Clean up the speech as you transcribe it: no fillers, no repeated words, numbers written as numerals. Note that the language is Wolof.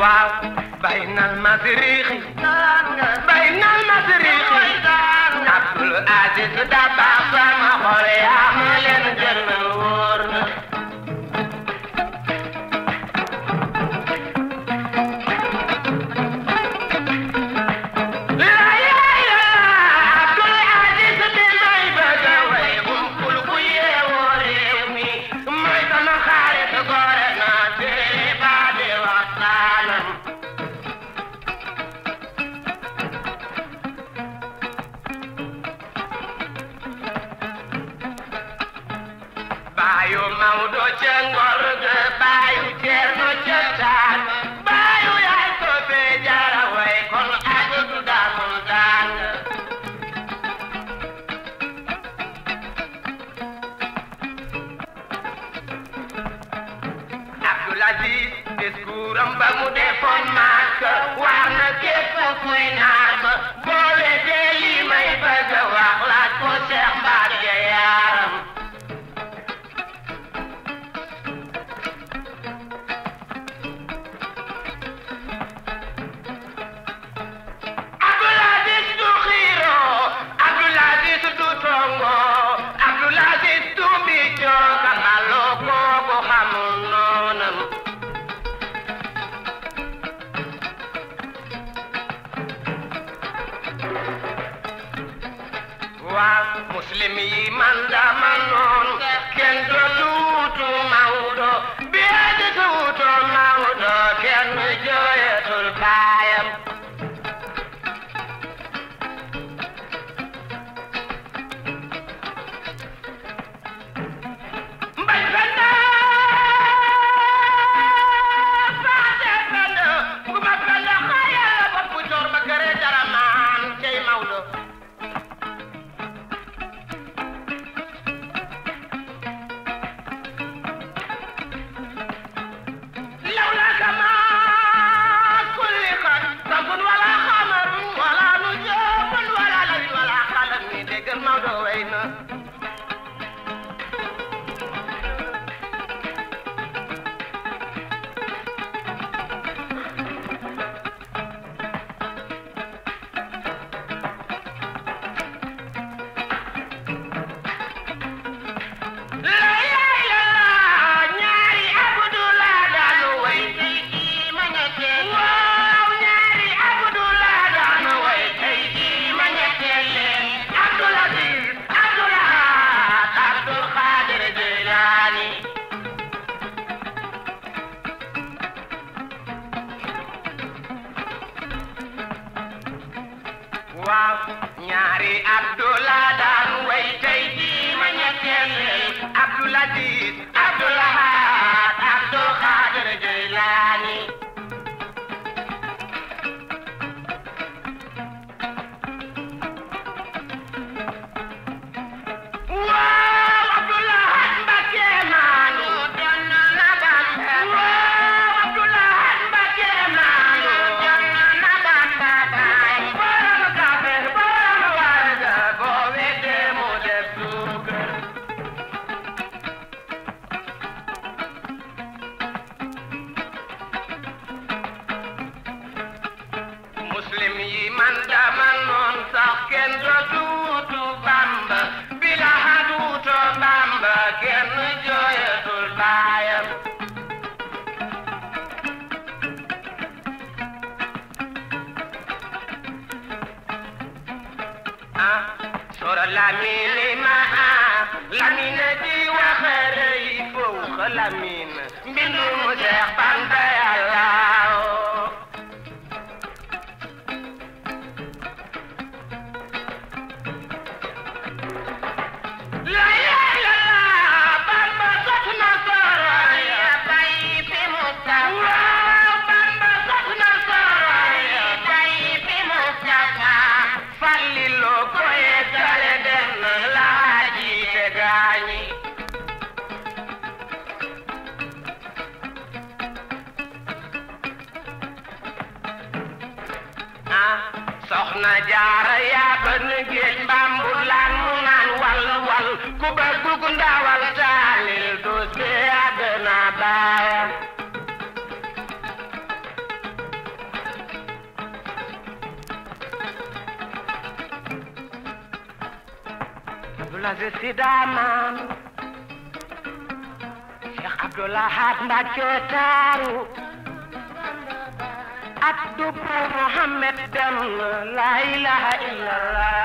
waaw بين المشرق بين المشرق عبد العزيز دباغ sama xol yaa ma leen gënal wóor na Bayu Maudo Cengor ge bayu Cerno Cetan bayu yaay ko be jara way kon aju du damul dang Abdul Aziz discours am ba mu defoon mak war na képp kuy naar ba boole de li may bëgg wax laaj ko Cheikh Mbacke yaram Muslim yi man dama noon kenn dootu Mawdo bi di tuuto Mawdo kenn jooyatul baayam mbay fenna faate fenna bu ma fenna xayala boppu joor ba kere dara maan cey Mawdo waaw ñaari Abdullah daan way tey jii ma ñetteel Abdul Aziz Abdul Ahad Abdul Qadir Jilani waaw Abdul Ahad Mbacké maanu doon na Bamba waaw Abdul Ahad Mbacké maanu doon na Bamba Muslim yi man dama noon sax kenn dootu Bamba bila haduto Bamba kenn jooyatul baayam sora Lamine ma Lamine di waxere yi fowx Lamine mbindu mu Seex Bamba Yàlla soxna jaara yaa ba nu géej mbambul laan mu naan wal wal ku bëgg ku ndawal taalil doos bi àddina baayam Abdoulaye Si daamaan Cheikh Abdoulahat Mbacke taaru ak Dubbu Muhammad dem la ilaha illallah